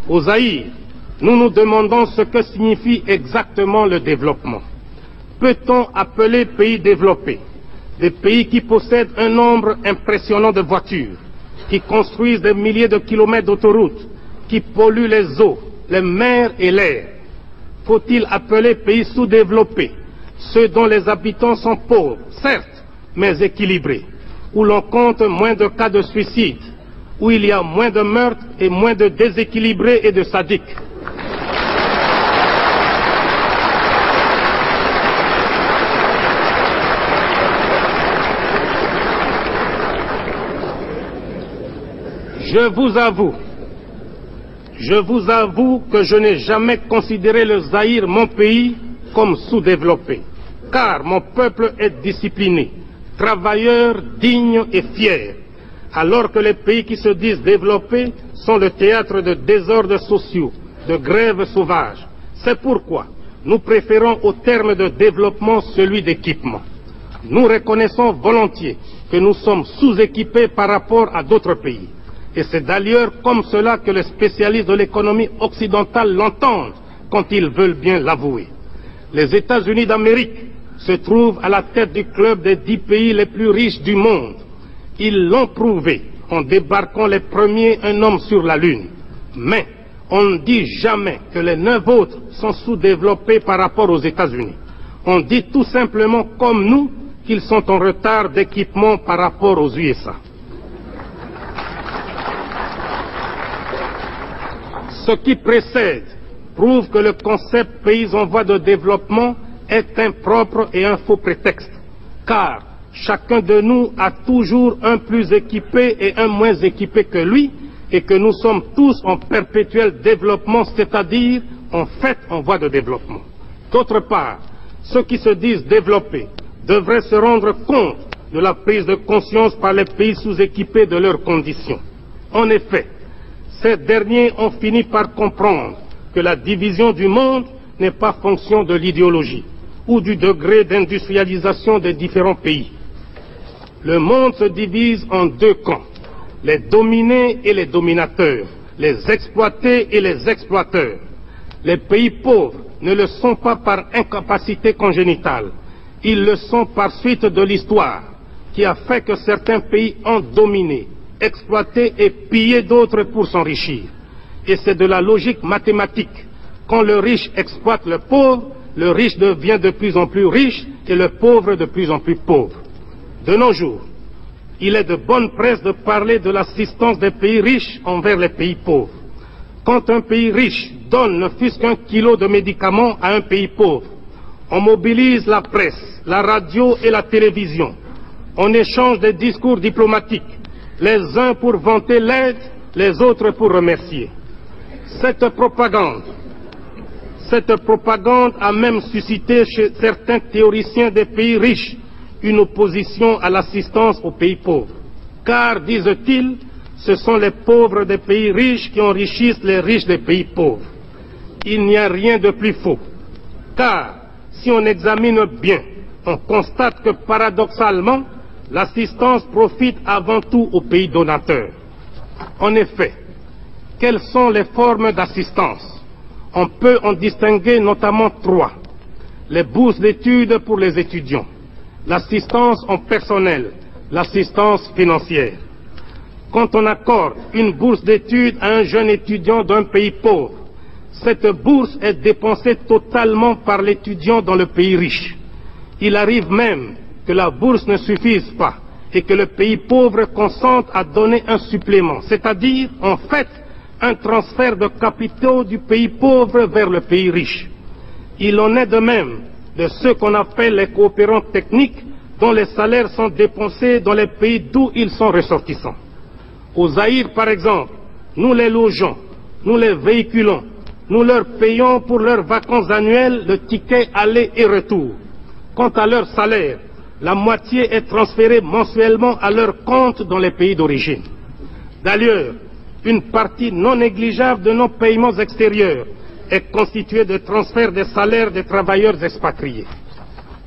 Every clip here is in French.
Au Zaïre, nous nous demandons ce que signifie exactement le développement. Peut-on appeler pays développés des pays qui possèdent un nombre impressionnant de voitures, qui construisent des milliers de kilomètres d'autoroutes, qui polluent les eaux, les mers et l'air? Faut-il appeler pays sous-développés ceux dont les habitants sont pauvres, certes, mais équilibrés, où l'on compte moins de cas de suicide, où il y a moins de meurtres et moins de déséquilibrés et de sadiques? Je vous avoue que je n'ai jamais considéré le Zaïre, mon pays, comme sous-développé, car mon peuple est discipliné, travailleur, digne et fier, alors que les pays qui se disent développés sont le théâtre de désordres sociaux, de grèves sauvages. C'est pourquoi nous préférons au terme de développement celui d'équipement. Nous reconnaissons volontiers que nous sommes sous-équipés par rapport à d'autres pays. Et c'est d'ailleurs comme cela que les spécialistes de l'économie occidentale l'entendent quand ils veulent bien l'avouer. Les États-Unis d'Amérique se trouvent à la tête du club des 10 pays les plus riches du monde. Ils l'ont prouvé en débarquant les premiers un homme sur la Lune. Mais on ne dit jamais que les 9 autres sont sous-développés par rapport aux États-Unis. On dit tout simplement comme nous qu'ils sont en retard d'équipement par rapport aux USA. Ce qui précède prouve que le concept pays en voie de développement est impropre et un faux prétexte, car chacun de nous a toujours un plus équipé et un moins équipé que lui, et que nous sommes tous en perpétuel développement, c'est-à-dire en fait en voie de développement. D'autre part, ceux qui se disent développés devraient se rendre compte de la prise de conscience par les pays sous-équipés de leurs conditions. En effet, ces derniers ont fini par comprendre que la division du monde n'est pas fonction de l'idéologie ou du degré d'industrialisation des différents pays. Le monde se divise en 2 camps, les dominés et les dominateurs, les exploités et les exploiteurs. Les pays pauvres ne le sont pas par incapacité congénitale, ils le sont par suite de l'histoire qui a fait que certains pays ont dominé, exploiter et piller d'autres pour s'enrichir. Et c'est de la logique mathématique. Quand le riche exploite le pauvre, le riche devient de plus en plus riche et le pauvre de plus en plus pauvre. De nos jours, il est de bonne presse de parler de l'assistance des pays riches envers les pays pauvres. Quand un pays riche donne ne fût-ce qu'un kilo de médicaments à un pays pauvre, on mobilise la presse, la radio et la télévision. On échange des discours diplomatiques, les uns pour vanter l'aide, les autres pour remercier. Cette propagande a même suscité chez certains théoriciens des pays riches une opposition à l'assistance aux pays pauvres. Car, disent-ils, ce sont les pauvres des pays riches qui enrichissent les riches des pays pauvres. Il n'y a rien de plus faux. Car, si on examine bien, on constate que paradoxalement, l'assistance profite avant tout aux pays donateurs. En effet, quelles sont les formes d'assistance? On peut en distinguer notamment 3. Les bourses d'études pour les étudiants, l'assistance en personnel, l'assistance financière. Quand on accorde une bourse d'études à un jeune étudiant d'un pays pauvre, cette bourse est dépensée totalement par l'étudiant dans le pays riche. Il arrive même que la bourse ne suffise pas et que le pays pauvre consente à donner un supplément, c'est-à-dire, en fait, un transfert de capitaux du pays pauvre vers le pays riche. Il en est de même de ceux qu'on appelle les coopérants techniques, dont les salaires sont dépensés dans les pays d'où ils sont ressortissants. Au Zaïre, par exemple, nous les logeons, nous les véhiculons, nous leur payons pour leurs vacances annuelles le ticket aller et retour. Quant à leur salaire, la moitié est transférée mensuellement à leur compte dans les pays d'origine. D'ailleurs, une partie non négligeable de nos paiements extérieurs est constituée de transferts des salaires des travailleurs expatriés.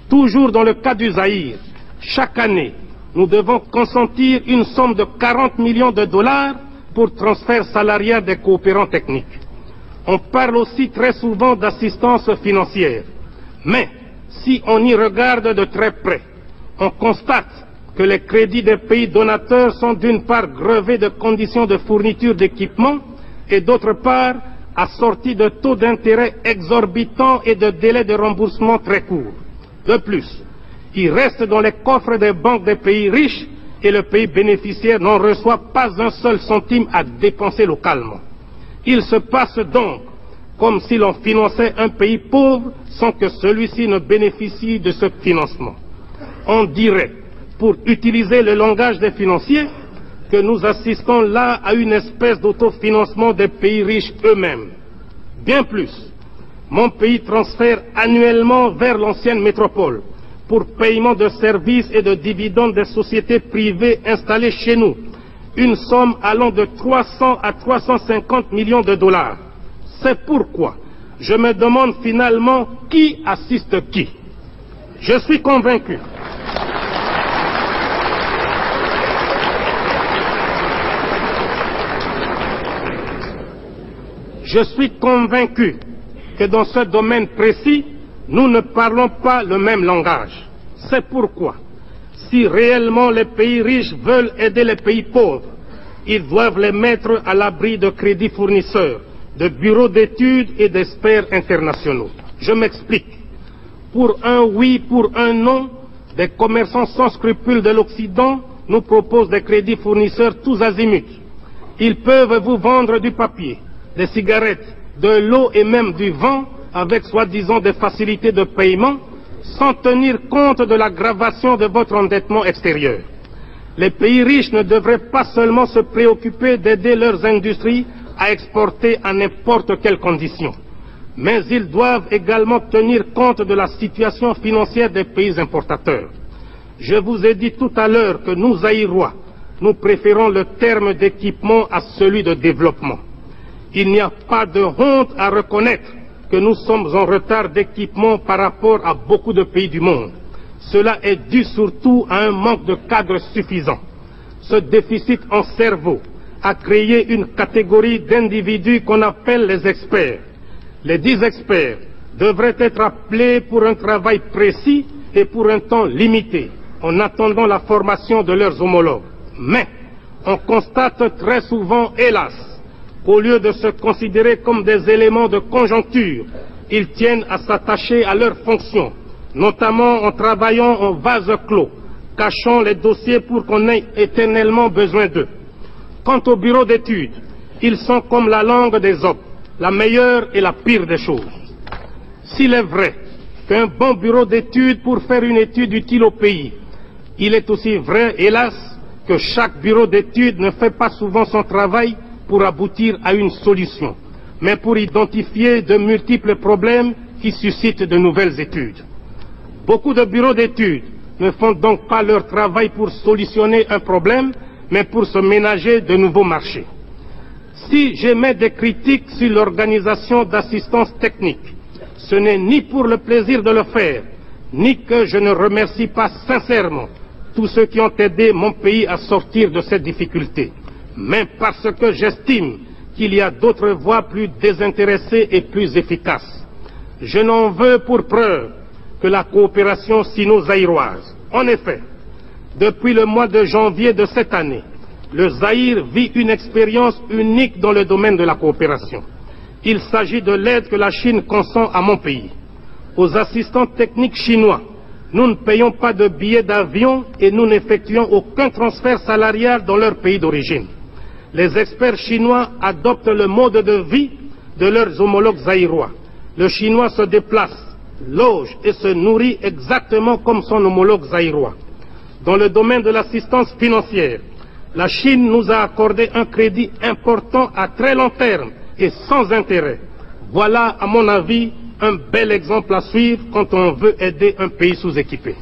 Toujours dans le cas du Zaïre, chaque année, nous devons consentir une somme de 40 millions de dollars pour transfert salarial des coopérants techniques. On parle aussi très souvent d'assistance financière. Mais si on y regarde de très près, on constate que les crédits des pays donateurs sont d'une part grevés de conditions de fourniture d'équipements et d'autre part assortis de taux d'intérêt exorbitants et de délais de remboursement très courts. De plus, il reste dans les coffres des banques des pays riches et le pays bénéficiaire n'en reçoit pas un seul centime à dépenser localement. Il se passe donc comme si l'on finançait un pays pauvre sans que celui-ci ne bénéficie de ce financement. On dirait, pour utiliser le langage des financiers, que nous assistons là à une espèce d'autofinancement des pays riches eux-mêmes. Bien plus, mon pays transfère annuellement vers l'ancienne métropole, pour paiement de services et de dividendes des sociétés privées installées chez nous, une somme allant de 300 à 350 millions de dollars. C'est pourquoi je me demande finalement qui assiste qui. Je suis convaincu. Je suis convaincu que dans ce domaine précis, nous ne parlons pas le même langage. C'est pourquoi, si réellement les pays riches veulent aider les pays pauvres, ils doivent les mettre à l'abri de crédits fournisseurs, de bureaux d'études et d'experts internationaux. Je m'explique. Pour un oui, pour un non, des commerçants sans scrupules de l'Occident nous proposent des crédits fournisseurs tous azimuts. Ils peuvent vous vendre du papier, des cigarettes, de l'eau et même du vent avec soi-disant des facilités de paiement sans tenir compte de l'aggravation de votre endettement extérieur. Les pays riches ne devraient pas seulement se préoccuper d'aider leurs industries à exporter à n'importe quelles conditions, mais ils doivent également tenir compte de la situation financière des pays importateurs. Je vous ai dit tout à l'heure que nous, Zaïrois, nous préférons le terme d'équipement à celui de développement. Il n'y a pas de honte à reconnaître que nous sommes en retard d'équipement par rapport à beaucoup de pays du monde. Cela est dû surtout à un manque de cadres suffisant. Ce déficit en cerveau a créé une catégorie d'individus qu'on appelle les experts. Les 10 experts devraient être appelés pour un travail précis et pour un temps limité, en attendant la formation de leurs homologues. Mais on constate très souvent, hélas, qu'au lieu de se considérer comme des éléments de conjoncture, ils tiennent à s'attacher à leurs fonctions, notamment en travaillant en vase clos, cachant les dossiers pour qu'on ait éternellement besoin d'eux. Quant au bureau d'études, ils sont comme la langue des hommes, la meilleure et la pire des choses. S'il est vrai qu'un bon bureau d'études pour faire une étude utile au pays, il est aussi vrai, hélas, que chaque bureau d'études ne fait pas souvent son travail pour aboutir à une solution, mais pour identifier de multiples problèmes qui suscitent de nouvelles études. Beaucoup de bureaux d'études ne font donc pas leur travail pour solutionner un problème, mais pour se ménager de nouveaux marchés. Si j'émets des critiques sur l'organisation d'assistance technique, ce n'est ni pour le plaisir de le faire, ni que je ne remercie pas sincèrement tous ceux qui ont aidé mon pays à sortir de cette difficulté, mais parce que j'estime qu'il y a d'autres voies plus désintéressées et plus efficaces. Je n'en veux pour preuve que la coopération sino-zaïroise. En effet, depuis le mois de janvier de cette année, le Zaïre vit une expérience unique dans le domaine de la coopération. Il s'agit de l'aide que la Chine consent à mon pays. Aux assistants techniques chinois, nous ne payons pas de billets d'avion et nous n'effectuons aucun transfert salarial dans leur pays d'origine. Les experts chinois adoptent le mode de vie de leurs homologues zaïrois. Le chinois se déplace, loge et se nourrit exactement comme son homologue zaïrois. Dans le domaine de l'assistance financière, la Chine nous a accordé un crédit important à très long terme et sans intérêt. Voilà, à mon avis, un bel exemple à suivre quand on veut aider un pays sous-équipé.